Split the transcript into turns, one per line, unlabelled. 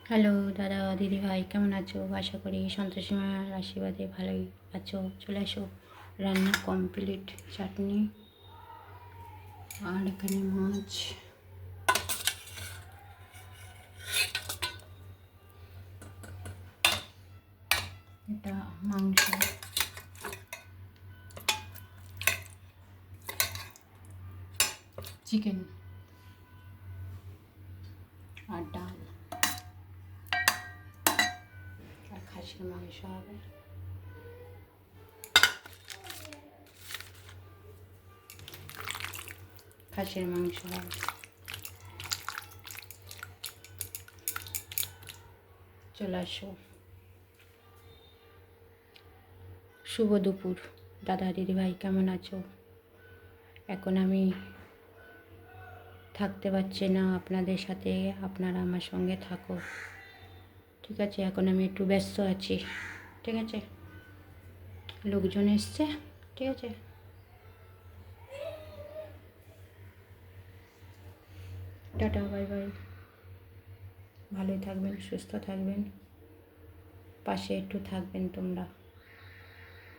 Hello দাদা দিদি ভাই, কেমন আছো? আশা করি সন্তোষী মায়ের আশীর্বাদে ভালোই আছো। চলে আসো, রান্না কমপ্লিট। চাটনি আর এখানে মাছ, এটা মাংস, চিকেন আর ডাল আর খাসির মাংস হবে। খাসির মাংস হবে। চলে আসো। শুভ দুপুর দাদা দিদি ভাই, কেমন আছো? এখন আমি থাকতে পারছি না আপনাদের সাথে, আপনারা আমার সঙ্গে থাকো, ঠিক আছে? এখন আমি একটু ব্যস্ত আছি, ঠিক আছে? লোকজন এসছে, ঠিক আছে? Tata, bye bye. ভালোই থাকবেন, সুস্থ থাকবেন, পাশে একটু থাকবেন তোমরা।